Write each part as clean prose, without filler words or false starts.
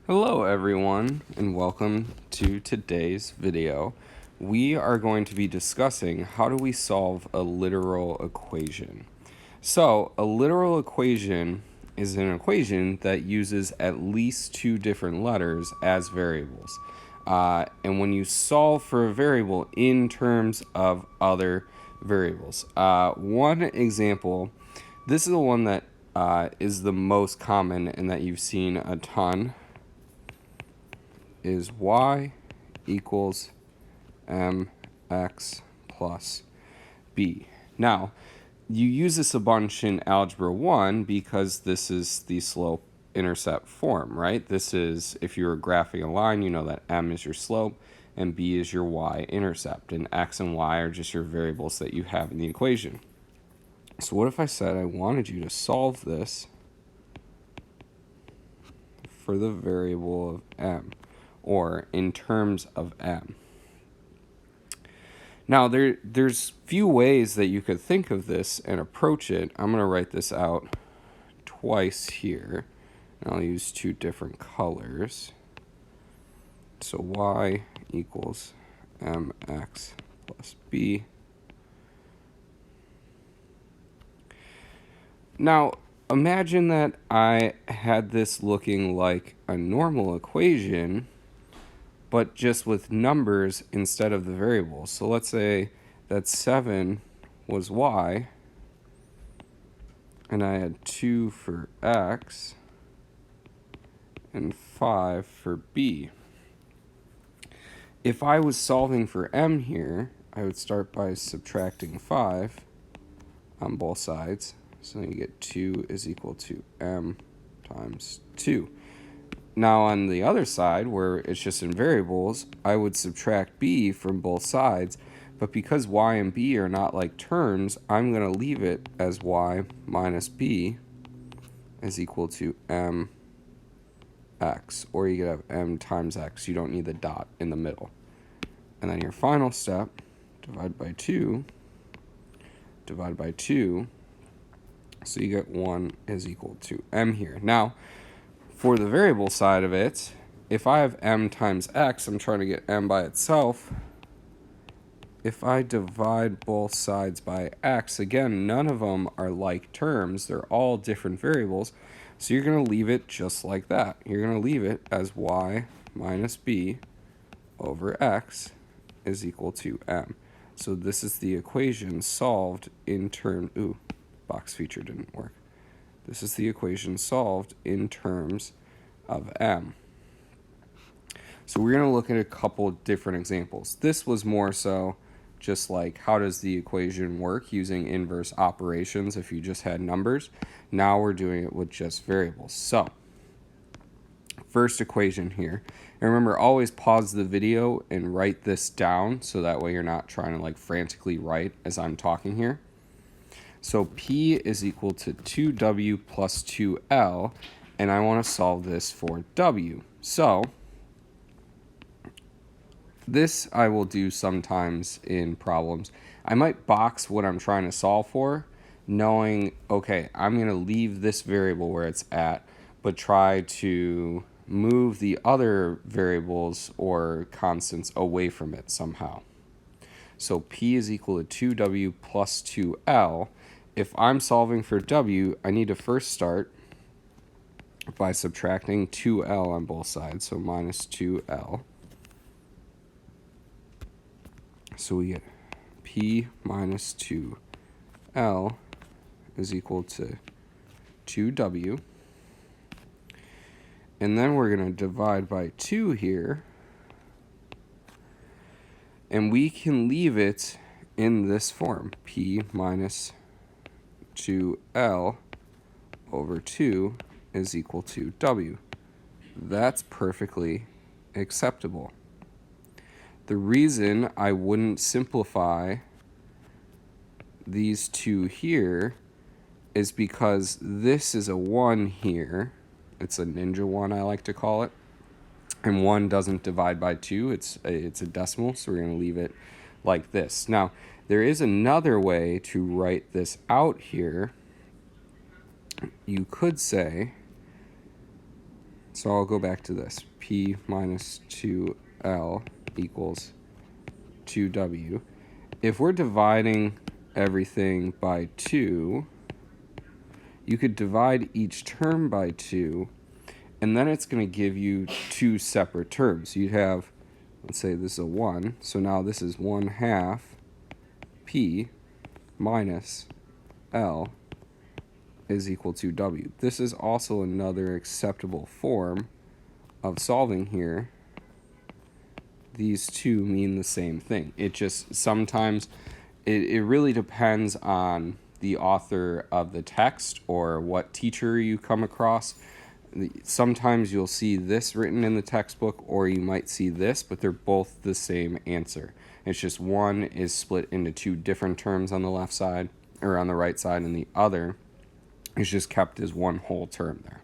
Hello everyone and welcome to today's video. We are going to be discussing how do we solve a literal equation. So a literal equation is an equation that uses at least two different letters as variables. And when you solve for a variable in terms of other variables. One example, this is the one that is the most common and that you've seen a ton, is y equals mx plus b. Now, you use this a bunch in Algebra 1 because this is the slope-intercept form, right? This is, if you were graphing a line, you know that m is your slope and b is your y-intercept, and x and y are just your variables that you have in the equation. So what if I said I wanted you to solve this for the variable of m, or in terms of m? Now, there's few ways that you could think of this and approach it. I'm going to write this out twice here, and I'll use two different colors. So y equals mx plus b. Now, imagine that I had this looking like a normal equation, but just with numbers instead of the variables. So let's say that 7 was y, and I had 2 for x, and 5 for b. If I was solving for m here, I would start by subtracting 5 on both sides. So you get 2 is equal to m times 2. Now on the other side, where it's just in variables, I would subtract b from both sides, but because y and b are not like terms, I'm going to leave it as y minus b is equal to mx, or you could have m times x. You don't need the dot in the middle. And then your final step, divide by 2, so you get 1 is equal to m here. Now, for the variable side of it, if I have m times x, I'm trying to get m by itself. If I divide both sides by x, again, none of them are like terms. They're all different variables. So you're going to leave it just like that. You're going to leave it as y minus b over x is equal to m. So this is the equation solved in terms... Ooh, box feature didn't work. This is the equation solved in terms of m. So we're going to look at a couple different examples. This was more so just like how does the equation work using inverse operations if you just had numbers. Now we're doing it with just variables. So first equation here. And remember, always pause the video and write this down so that way you're not trying to like frantically write as I'm talking here. So P is equal to 2W plus 2L, and I want to solve this for W. So this I will do sometimes in problems. I might box what I'm trying to solve for, knowing, okay, I'm going to leave this variable where it's at, but try to move the other variables or constants away from it somehow. So P is equal to 2W plus 2L. If I'm solving for W, I need to first start by subtracting 2L on both sides, so minus 2L. So we get P minus 2L is equal to 2W. And then we're going to divide by 2 here. And we can leave it in this form, P minus 2L over 2 is equal to W. That's perfectly acceptable. The reason I wouldn't simplify these two here is because this is a 1 here. It's a ninja 1, I like to call it. And 1 doesn't divide by 2. It's a decimal, so we're going to leave it like this. Now, there is another way to write this out here. You could say So I'll go back to this. P minus 2L equals 2W. If we're dividing everything by 2, you could divide each term by 2, and then it's going to give you two separate terms. You'd have, let's say this is a 1, so now this is 1/2 P minus L is equal to W. This is also another acceptable form of solving here. These two mean the same thing. It just sometimes, it really depends on the author of the text or what teacher you come across. Sometimes you'll see this written in the textbook, or you might see this, but they're both the same answer. It's just one is split into two different terms on the left side, or on the right side, and the other is just kept as one whole term there.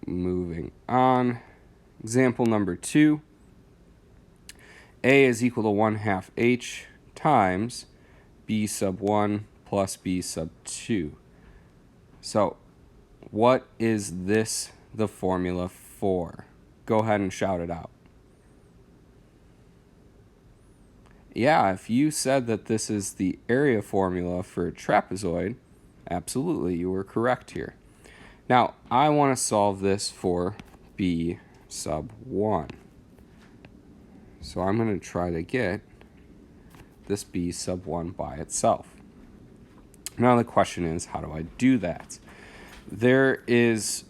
Moving on. Example number 2. A is equal to 1/2 H times B sub 1 plus B sub 2. So, what is this the formula for? Go ahead and shout it out. Yeah, if you said that this is the area formula for a trapezoid, absolutely, you were correct here. Now, I want to solve this for B sub 1. So I'm going to try to get this B sub 1 by itself. Now the question is, how do I do that? There is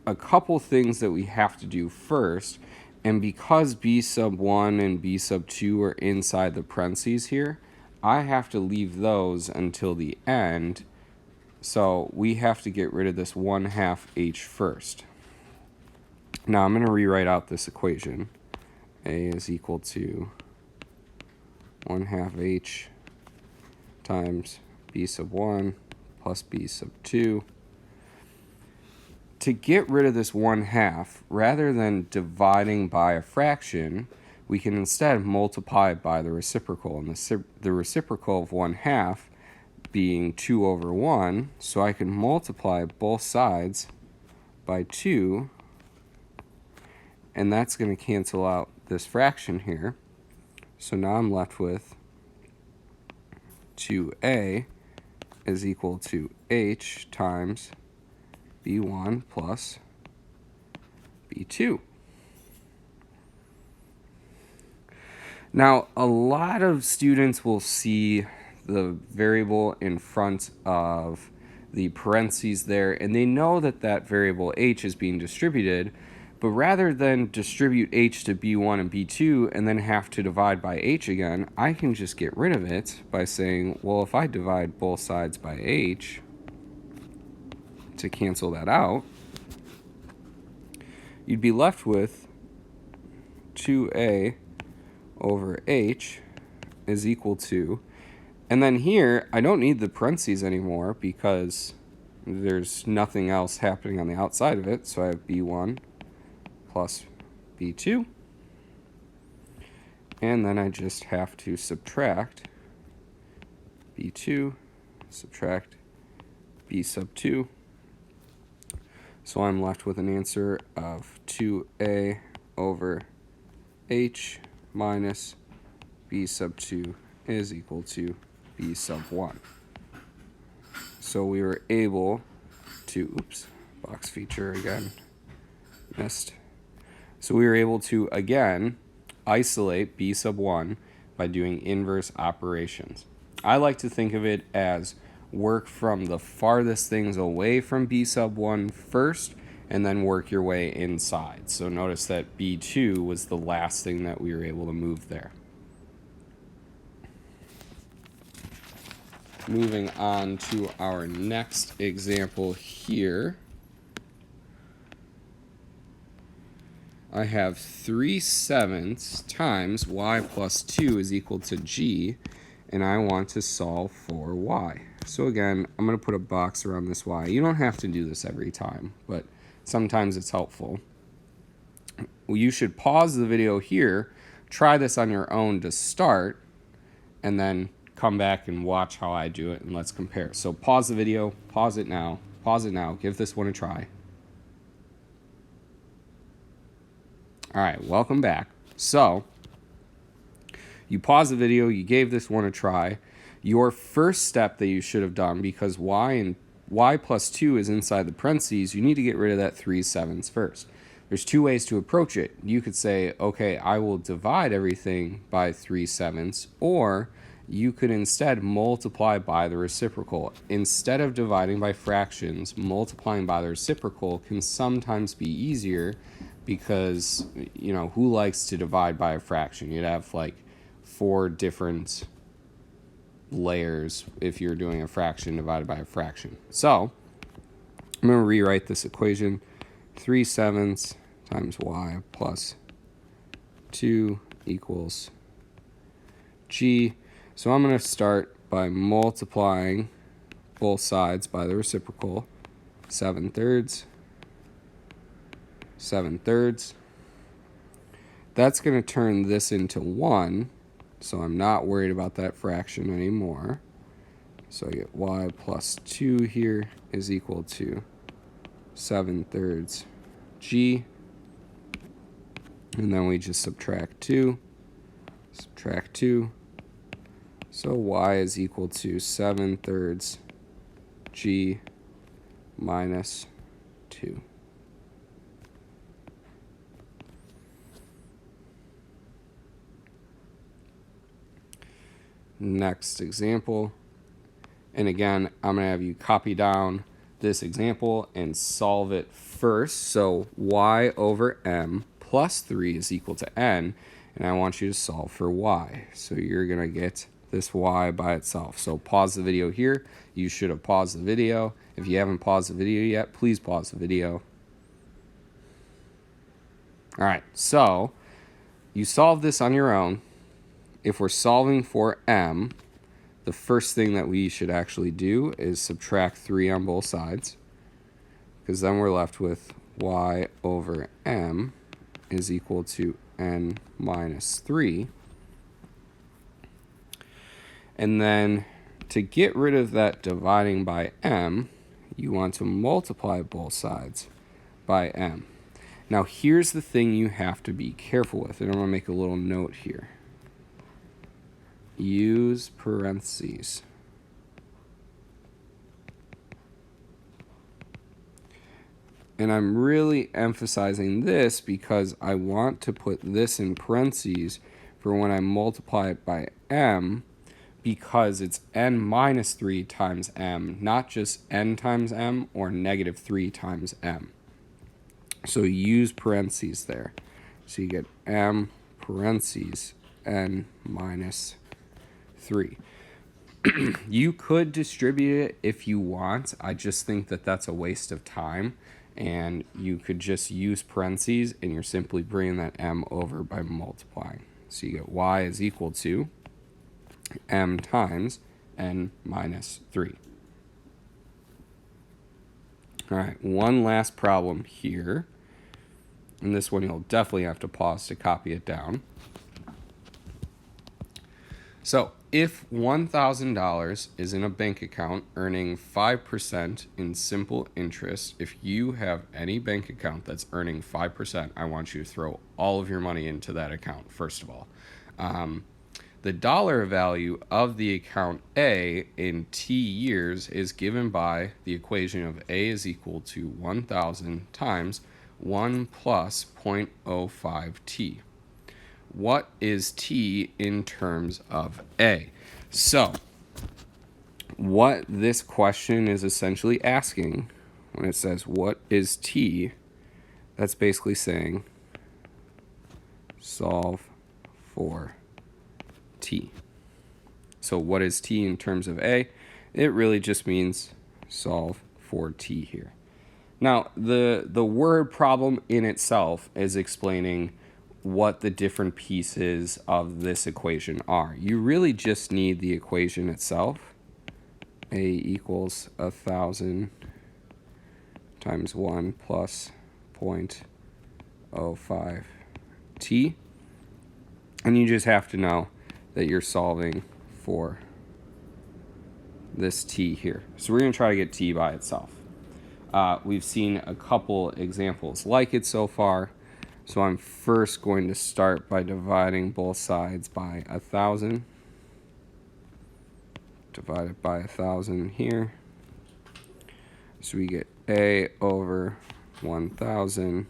a couple things that we have to do first, and because B sub 1 and B sub 2 are inside the parentheses here, I have to leave those until the end. So we have to get rid of this 1/2 H first. Now I'm going to rewrite out this equation. A is equal to 1/2 H times B sub 1 plus B sub 2. To get rid of this 1/2, rather than dividing by a fraction, we can instead multiply it by the reciprocal. And the reciprocal of 1/2 being 2/1, so I can multiply both sides by 2, and that's going to cancel out this fraction here. So now I'm left with 2A is equal to H times B1 plus B2. Now, a lot of students will see the variable in front of the parentheses there, and they know that that variable H is being distributed, but rather than distribute H to B1 and B2 and then have to divide by H again, I can just get rid of it by saying, well, if I divide both sides by H to cancel that out, you'd be left with 2A over H is equal to, and then here, I don't need the parentheses anymore because there's nothing else happening on the outside of it, so I have B1 plus B2, and then I just have to subtract B2, subtract B sub 2, so I'm left with an answer of 2A over H minus B sub 2 is equal to B sub 1. So we were able to, box feature again, missed. So we were able to, again, isolate B sub 1 by doing inverse operations. I like to think of it as work from the farthest things away from B sub 1 first, and then work your way inside. So notice that B2 was the last thing that we were able to move there. Moving on to our next example here. I have 3/7 times y plus 2 is equal to g, and I want to solve for y. So again, I'm going to put a box around this y. You don't have to do this every time, but sometimes it's helpful. Well, you should pause the video here, try this on your own to start, and then come back and watch how I do it, and let's compare. So pause the video, pause it now, give this one a try. All right, welcome back. So you pause the video, you gave this one a try. Your first step that you should have done, because y plus 2 is inside the parentheses, you need to get rid of that 3/7 first. There's two ways to approach it. You could say, okay, I will divide everything by 3/7, or you could instead multiply by the reciprocal. Instead of dividing by fractions, multiplying by the reciprocal can sometimes be easier because, you know, who likes to divide by a fraction? You'd have like 4 different layers if you're doing a fraction divided by a fraction. So I'm going to rewrite this equation. 3/7 times y plus 2 equals g. So I'm going to start by multiplying both sides by the reciprocal. 7/3. 7/3. That's going to turn this into 1, so I'm not worried about that fraction anymore. So I get y plus 2 here is equal to 7/3 g. And then we just subtract 2. Subtract 2. So y is equal to 7/3 g minus 2. Next example. And again, I'm going to have you copy down this example and solve it first. So y over m plus 3 is equal to n, and I want you to solve for y. So you're going to get this y by itself. So pause the video here. You should have paused the video. If you haven't paused the video yet, please pause the video. All right, so you solve this on your own. If we're solving for m, the first thing that we should actually do is subtract 3 on both sides, because then we're left with y over m is equal to n minus 3. And then to get rid of that dividing by m, you want to multiply both sides by m. Now here's the thing you have to be careful with, and I'm going to make a little note here. Use parentheses. And I'm really emphasizing this because I want to put this in parentheses for when I multiply it by m, because it's n minus 3 times m, not just n times m or negative 3 times m. So use parentheses there. So you get m parentheses n minus 3. You could distribute it if you want. I just think that that's a waste of time, and you could just use parentheses and you're simply bringing that m over by multiplying. So you get y is equal to m times n minus 3. All right, one last problem here, and this one you'll definitely have to pause to copy it down. So if $1,000 is in a bank account earning 5% in simple interest, if you have any bank account that's earning 5%, I want you to throw all of your money into that account, first of all. The dollar value of the account A in T years is given by the equation of A is equal to 1,000 times 1 plus 0.05 T. What is T in terms of A? So, what this question is essentially asking, when it says what is T, that's basically saying solve for T. So what is T in terms of A? It really just means solve for T here. Now, the word problem in itself is explaining what the different pieces of this equation are. You really just need the equation itself. A equals 1,000 times 1 plus 0.05 T. And you just have to know that you're solving for this t here. So we're going to try to get t by itself. We've seen a couple examples like it so far. So I'm first going to start by dividing both sides by 1,000. Divided by 1,000 here. So we get a over 1,000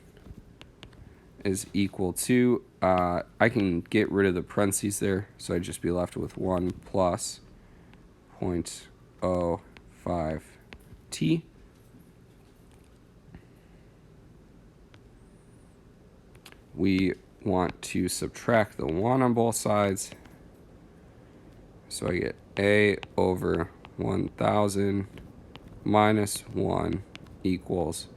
is equal to, I can get rid of the parentheses there, so I'd just be left with 1 plus 0.05 t. We want to subtract the 1 on both sides, so I get a over 1,000 minus 1 equals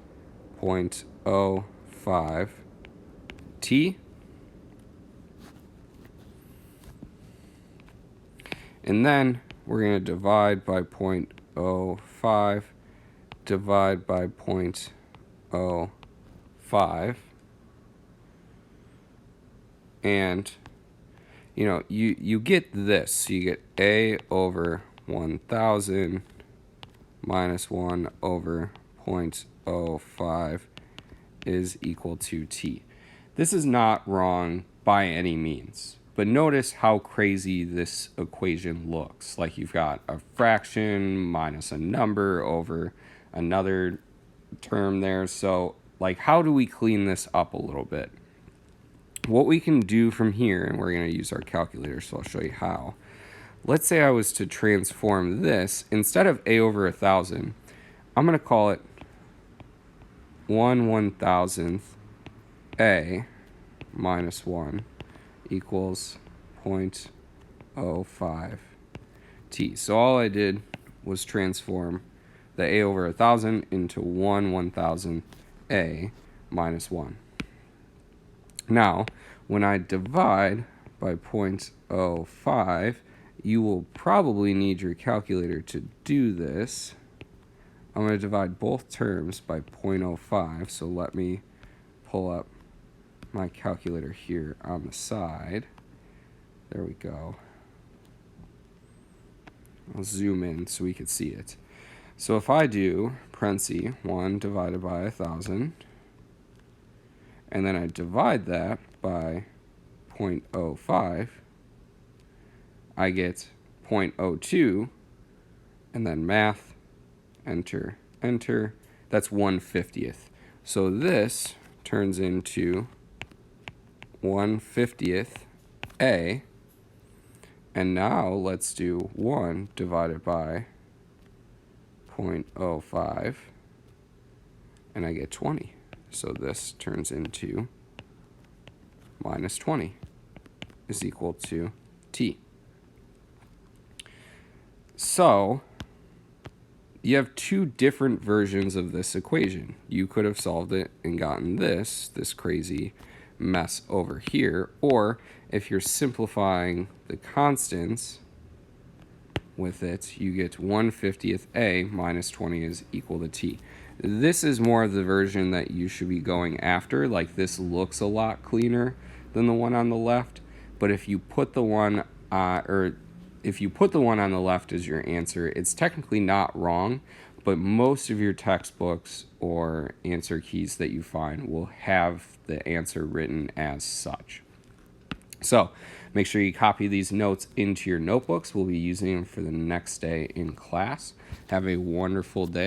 0.05 t. And then we're going to divide by 0.05, divide by 0.05. And, you know, you get this. So you get a over 1,000 minus 1 over 0.05 is equal to t. This is not wrong by any means. But notice how crazy this equation looks. Like you've got a fraction minus a number over another term there. So, like, how do we clean this up a little bit? What we can do from here, and we're going to use our calculator, so I'll show you how. Let's say I was to transform this. Instead of a over 1,000, I'm going to call it 1/1000th a minus 1 equals 0.05 t. So all I did was transform the a over 1,000 into 1/1000 a minus 1. Now, when I divide by 0.05, you will probably need your calculator to do this. I'm going to divide both terms by 0.05, so let me pull up my calculator here on the side. There we go. I'll zoom in so we can see it. So if I do parentheses 1 divided by 1,000, and then I divide that by 0.05, I get 0.02, and then math, enter, enter. That's 1/50th. So this turns into 1/50th a. And now let's do 1 divided by 0.05, and I get 20. So this turns into minus 20 is equal to t. So you have two different versions of this equation. You could have solved it and gotten this crazy mess over here, or if you're simplifying the constants with it, you get 1/50th a minus 20 is equal to t. This is more of the version that you should be going after. Like, this looks a lot cleaner than the one on the left, but if you put the one if you put the one on the left as your answer, it's technically not wrong, but most of your textbooks or answer keys that you find will have the answer written as such. So make sure you copy these notes into your notebooks. We'll be using them for the next day in class. Have a wonderful day.